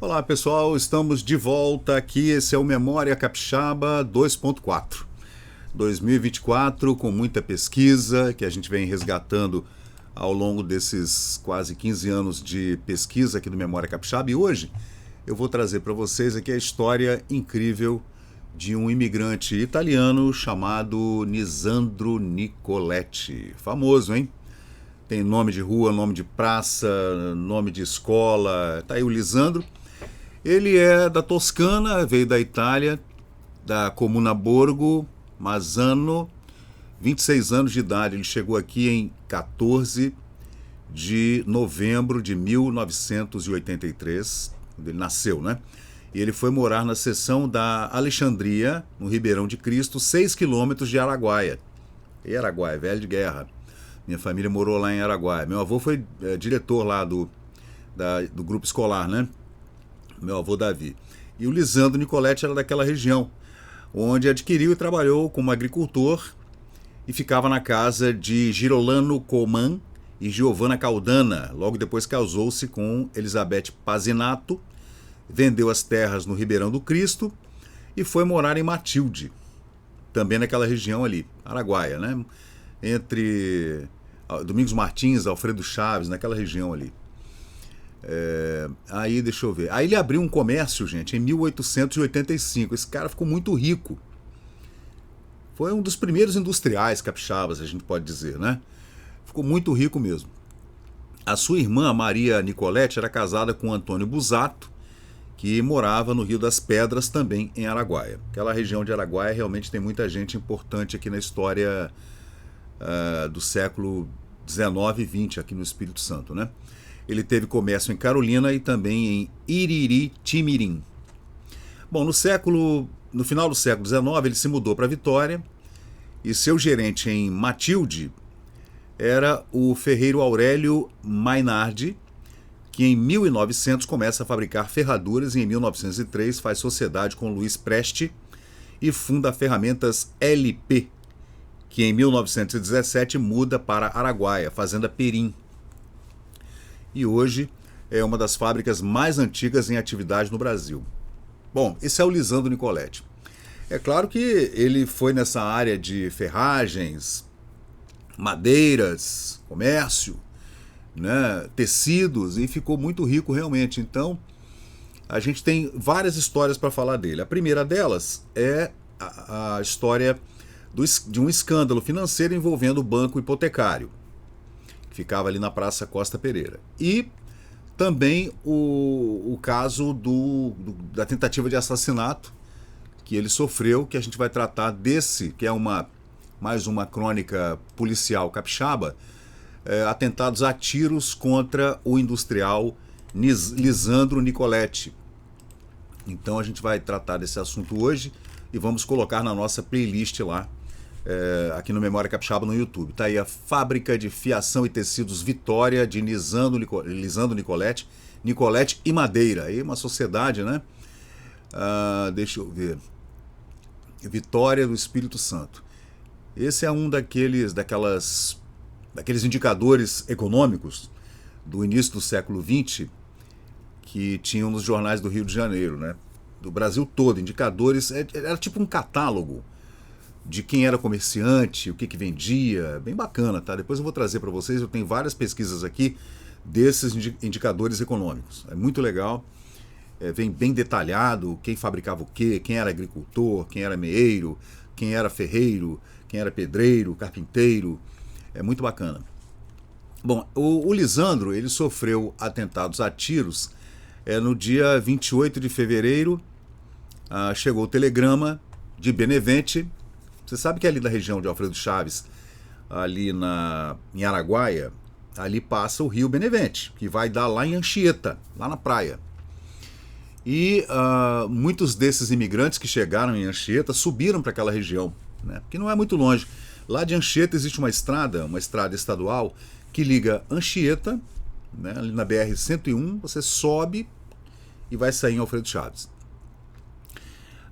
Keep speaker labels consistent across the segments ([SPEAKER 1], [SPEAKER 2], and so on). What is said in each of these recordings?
[SPEAKER 1] Olá pessoal, estamos de volta aqui. Esse é o Memória Capixaba 2.4 2024, com muita pesquisa que a gente vem resgatando ao longo desses quase 15 anos de pesquisa aqui do Memória Capixaba. E hoje eu vou trazer para vocês aqui a história incrível de um imigrante italiano chamado Lisandro Nicoletti. Famoso, hein? Tem nome de rua, nome de praça, nome de escola. Tá aí o Lisandro. Ele é da Toscana, veio da Itália, da Comuna Borgo Mazzano, 26 anos de idade. Ele chegou aqui em 14 de novembro de 1983, quando ele nasceu, né? E ele foi morar na seção da Alexandria, no Ribeirão de Cristo, 6 quilômetros de Araguaia. E Araguaia, velho de guerra. Minha família morou lá em Araguaia. Meu avô foi diretor lá do grupo escolar, né? Meu avô Davi. E o Lisandro Nicoletti era daquela região, onde adquiriu e trabalhou como agricultor e ficava na casa de Girolamo Coman e Giovanna Caldana. Logo depois casou-se com Elizabeth Pazinato, vendeu as terras no Ribeirão do Cristo e foi morar em Matilde, também naquela região ali, Araguaia, né? Entre Domingos Martins, Alfredo Chaves, naquela região ali. Aí, deixa eu ver. Aí ele abriu um comércio, gente, em 1885. Esse cara ficou muito rico. Foi um dos primeiros industriais capixabas, a gente pode dizer, né? Ficou muito rico mesmo. A sua irmã, Maria Nicoletti, era casada com Antônio Busato, que morava no Rio das Pedras, também em Araguaia. Aquela região de Araguaia realmente tem muita gente importante aqui na história do século XIX e XX, aqui no Espírito Santo, né? Ele teve comércio em Carolina e também em Iriritimirim. Bom, no final do século XIX, ele se mudou para Vitória e seu gerente em Matilde era o ferreiro Aurélio Mainardi, que em 1900 começa a fabricar ferraduras e em 1903 faz sociedade com Luiz Preste e funda Ferramentas LP, que em 1917 muda para Araguaia, Fazenda Perim. E hoje é uma das fábricas mais antigas em atividade no Brasil. Bom, esse é o Lisandro Nicoletti. É claro que ele foi nessa área de ferragens, madeiras, comércio, né, tecidos, e ficou muito rico realmente. Então, a gente tem várias histórias para falar dele. A primeira delas é a história de um escândalo financeiro envolvendo o banco hipotecário, que ficava ali na Praça Costa Pereira. E também o caso da tentativa de assassinato que ele sofreu, que a gente vai tratar desse, que é mais uma crônica policial capixaba, atentados a tiros contra o industrial Lisandro Nicoletti. Então a gente vai tratar desse assunto hoje e vamos colocar na nossa playlist lá, aqui no Memória Capixaba no YouTube. Tá aí a Fábrica de Fiação e Tecidos Vitória, de Lisandro Nicoletti, Nicoletti e Madeira. Aí uma sociedade, né? Deixa eu ver. Vitória do Espírito Santo. Esse é um daqueles indicadores econômicos do início do século XX que tinham nos jornais do Rio de Janeiro, né? Do Brasil todo, indicadores, era tipo um catálogo de quem era comerciante, o que vendia, bem bacana, tá? Depois eu vou trazer para vocês, eu tenho várias pesquisas aqui desses indicadores econômicos, é muito legal, vem bem detalhado quem fabricava o quê, quem era agricultor, quem era meeiro, quem era ferreiro, quem era pedreiro, carpinteiro, é muito bacana. Bom, o Lisandro, ele sofreu atentados a tiros no dia 28 de fevereiro, chegou o telegrama de Benevente. Você sabe que ali da região de Alfredo Chaves, ali em Araguaia, ali passa o rio Benevente, que vai dar lá em Anchieta, lá na praia. E muitos desses imigrantes que chegaram em Anchieta subiram para aquela região, né? Porque não é muito longe. Lá de Anchieta existe uma estrada estadual que liga Anchieta, né, ali na BR-101, você sobe e vai sair em Alfredo Chaves.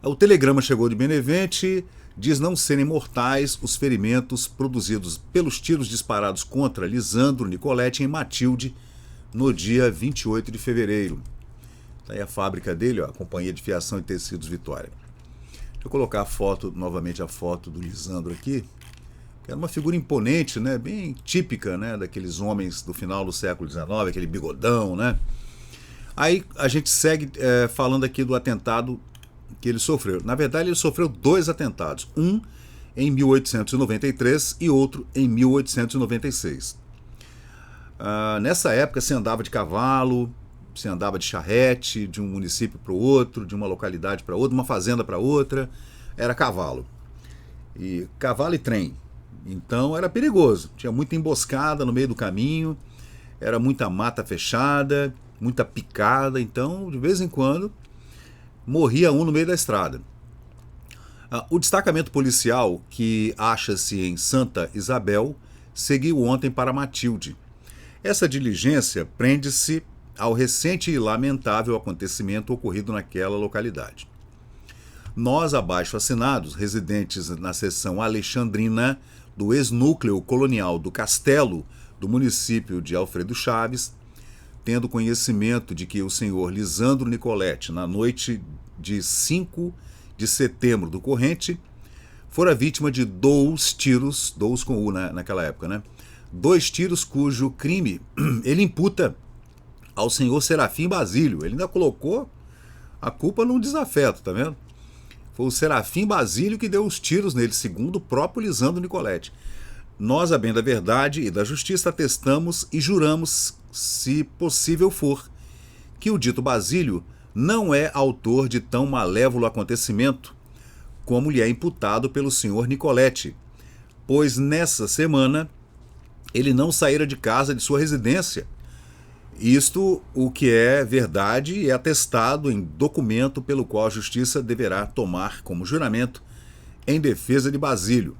[SPEAKER 1] O telegrama chegou de Benevente, diz não serem mortais os ferimentos produzidos pelos tiros disparados contra Lisandro Nicoletti em Matilde no dia 28 de fevereiro. Tá aí a fábrica dele, ó, a Companhia de Fiação e Tecidos Vitória. Deixa eu colocar a foto, novamente a foto do Lisandro aqui, que era uma figura imponente, né, bem típica, né, daqueles homens do final do século XIX, aquele bigodão, né. Aí a gente segue falando aqui do atentado que ele sofreu. Na verdade, ele sofreu 2 atentados, um em 1893 e outro em 1896. Nessa época se andava de cavalo, se andava de charrete, de um município para o outro, de uma localidade para outra, uma fazenda para outra, era cavalo. E cavalo e trem. Então era perigoso, tinha muita emboscada no meio do caminho, era muita mata fechada, muita picada, então de vez em quando morria um no meio da estrada. O destacamento policial, que acha-se em Santa Isabel, seguiu ontem para Matilde. Essa diligência prende-se ao recente e lamentável acontecimento ocorrido naquela localidade. Nós, abaixo assinados, residentes na seção alexandrina do ex-núcleo colonial do Castelo, do município de Alfredo Chaves, tendo conhecimento de que o senhor Lisandro Nicoletti, na noite de 5 de setembro do corrente, fora vítima de 2 tiros, 2 com U naquela época, né? 2 tiros cujo crime ele imputa ao senhor Serafim Basílio. Ele ainda colocou a culpa num desafeto, tá vendo? Foi o Serafim Basílio que deu os tiros nele, segundo o próprio Lisandro Nicoletti. Nós, a bem da verdade e da justiça, atestamos e juramos, se possível for, que o dito Basílio não é autor de tão malévolo acontecimento como lhe é imputado pelo senhor Nicoletti, pois nessa semana ele não saíra de casa de sua residência. Isto o que é verdade e é atestado em documento pelo qual a justiça deverá tomar como juramento em defesa de Basílio.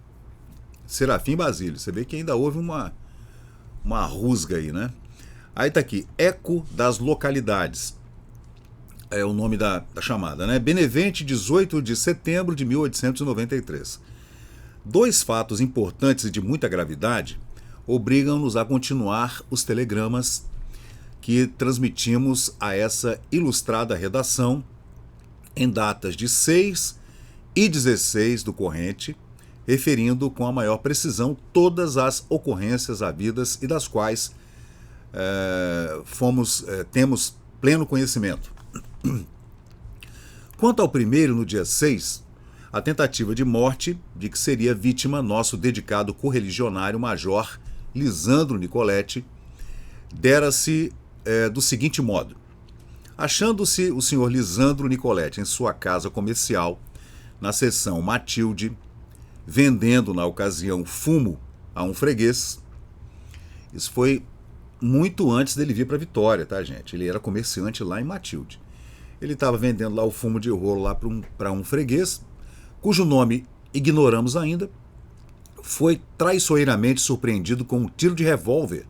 [SPEAKER 1] Serafim Basílio. Você vê que ainda houve uma rusga aí, né? Aí tá aqui, Eco das Localidades. É o nome da chamada, né? Benevente, 18 de setembro de 1893. 2 fatos importantes e de muita gravidade obrigam-nos a continuar os telegramas que transmitimos a essa ilustrada redação em datas de 6 e 16 do corrente, referindo com a maior precisão todas as ocorrências havidas e das quais temos pleno conhecimento. Quanto ao primeiro, no dia 6, a tentativa de morte de que seria vítima nosso dedicado correligionário Major Lisandro Nicoletti, dera-se do seguinte modo. Achando-se o senhor Lisandro Nicoletti em sua casa comercial, na seção Matilde, vendendo na ocasião fumo a um freguês. Isso foi muito antes dele vir para Vitória, tá, gente? Ele era comerciante lá em Matilde. Ele estava vendendo lá o fumo de rolo lá para um freguês, cujo nome ignoramos ainda. Foi traiçoeiramente surpreendido com um tiro de revólver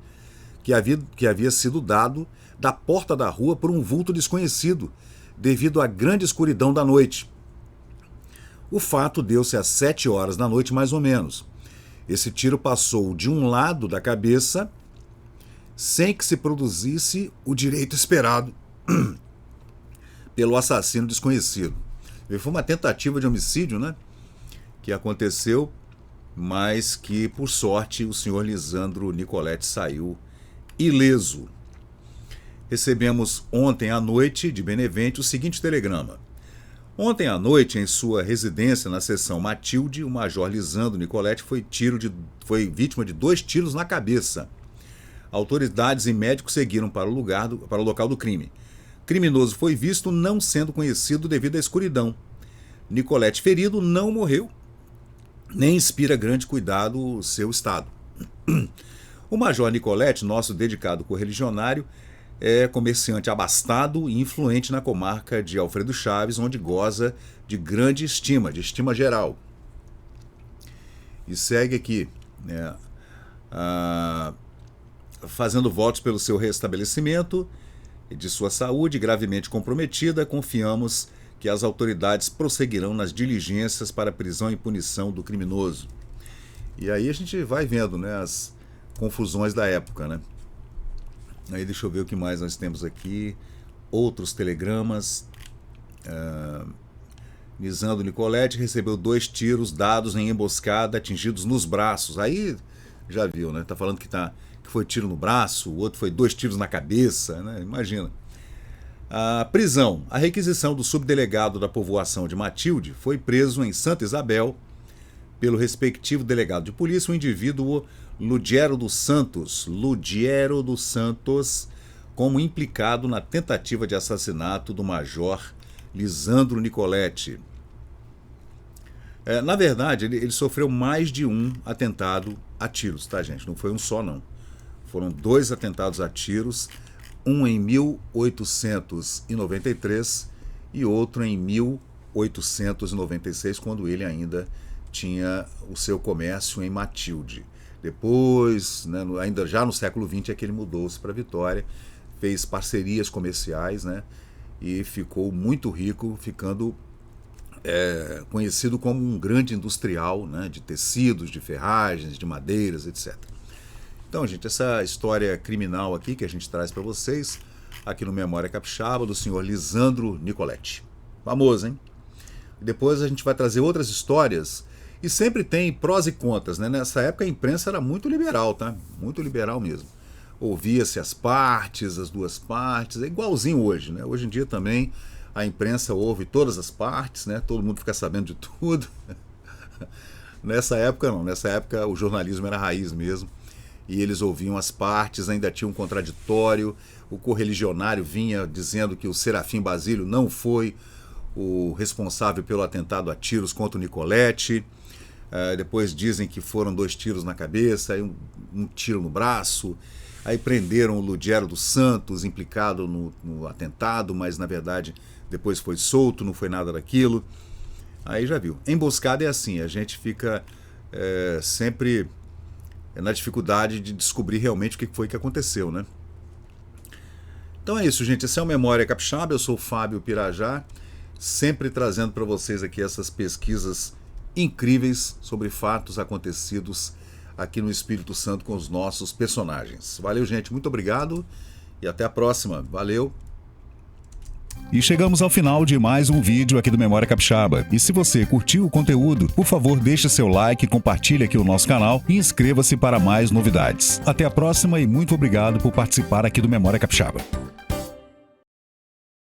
[SPEAKER 1] que havia sido dado da porta da rua por um vulto desconhecido, devido à grande escuridão da noite. O fato deu-se às 7 horas da noite, mais ou menos. Esse tiro passou de um lado da cabeça, sem que se produzisse o direito esperado pelo assassino desconhecido. Foi uma tentativa de homicídio, né? Que aconteceu, mas que, por sorte, o senhor Lisandro Nicoletti saiu ileso. Recebemos ontem à noite, de Benevente, o seguinte telegrama. Ontem à noite, em sua residência na seção Matilde, o major Lisandro Nicoletti foi vítima de 2 tiros na cabeça. Autoridades e médicos seguiram para o local do crime. Criminoso foi visto não sendo conhecido devido à escuridão. Nicoletti, ferido, não morreu, nem inspira grande cuidado o seu estado. O major Nicoletti, nosso dedicado correligionário, é comerciante abastado e influente na comarca de Alfredo Chaves, onde goza de grande estima, de estima geral. E segue aqui, né, fazendo votos pelo seu restabelecimento e de sua saúde gravemente comprometida, confiamos que as autoridades prosseguirão nas diligências para a prisão e punição do criminoso. E aí a gente vai vendo, né, as confusões da época, né? Aí deixa eu ver o que mais nós temos aqui. outros telegramas. Lisandro Nicoletti recebeu 2 tiros dados em emboscada, atingidos nos braços. Aí já viu, né? Tá falando que foi tiro no braço, o outro foi 2 tiros na cabeça, né? Imagina. A prisão. A requisição do subdelegado da povoação de Matilde foi preso em Santa Isabel pelo respectivo delegado de polícia, o indivíduo Ludiero dos Santos, como implicado na tentativa de assassinato do major Lisandro Nicoletti. Na verdade, ele sofreu mais de um atentado a tiros, tá, gente? Não foi um só, não. Foram 2 atentados a tiros, um em 1893 e outro em 1896, quando ele ainda tinha o seu comércio em Matilde. Depois, né, ainda já no século XX, é que ele mudou-se para Vitória, fez parcerias comerciais, né, e ficou muito rico, ficando conhecido como um grande industrial, né, de tecidos, de ferragens, de madeiras, etc. Então, gente, essa história criminal aqui que a gente traz para vocês, aqui no Memória Capixaba, do senhor Lisandro Nicoletti. Famoso, hein? Depois a gente vai trazer outras histórias, e sempre tem prós e contras, né? Nessa época a imprensa era muito liberal, tá? Muito liberal mesmo. Ouvia-se as partes, as 2 partes, é igualzinho hoje, né? Hoje em dia também a imprensa ouve todas as partes, né? Todo mundo fica sabendo de tudo. Nessa época não, nessa época o jornalismo era raiz mesmo, e eles ouviam as partes, ainda tinha um contraditório, o correligionário vinha dizendo que o Serafim Basílio não foi o responsável pelo atentado a tiros contra o Nicoletti. Depois dizem que foram 2 tiros na cabeça, aí um tiro no braço. Aí prenderam o Ludiero dos Santos, implicado no atentado, mas na verdade depois foi solto, não foi nada daquilo. Aí já viu. Emboscada é assim, a gente fica sempre na dificuldade de descobrir realmente o que foi que aconteceu, né? Então é isso, gente. Esse é o Memória Capixaba, eu sou o Fábio Pirajá, sempre trazendo para vocês aqui essas pesquisas incríveis sobre fatos acontecidos aqui no Espírito Santo com os nossos personagens. Valeu, gente. Muito obrigado e até a próxima. Valeu.
[SPEAKER 2] E chegamos ao final de mais um vídeo aqui do Memória Capixaba. E se você curtiu o conteúdo, por favor, deixe seu like, compartilhe aqui o nosso canal e inscreva-se para mais novidades. Até a próxima e muito obrigado por participar aqui do Memória Capixaba.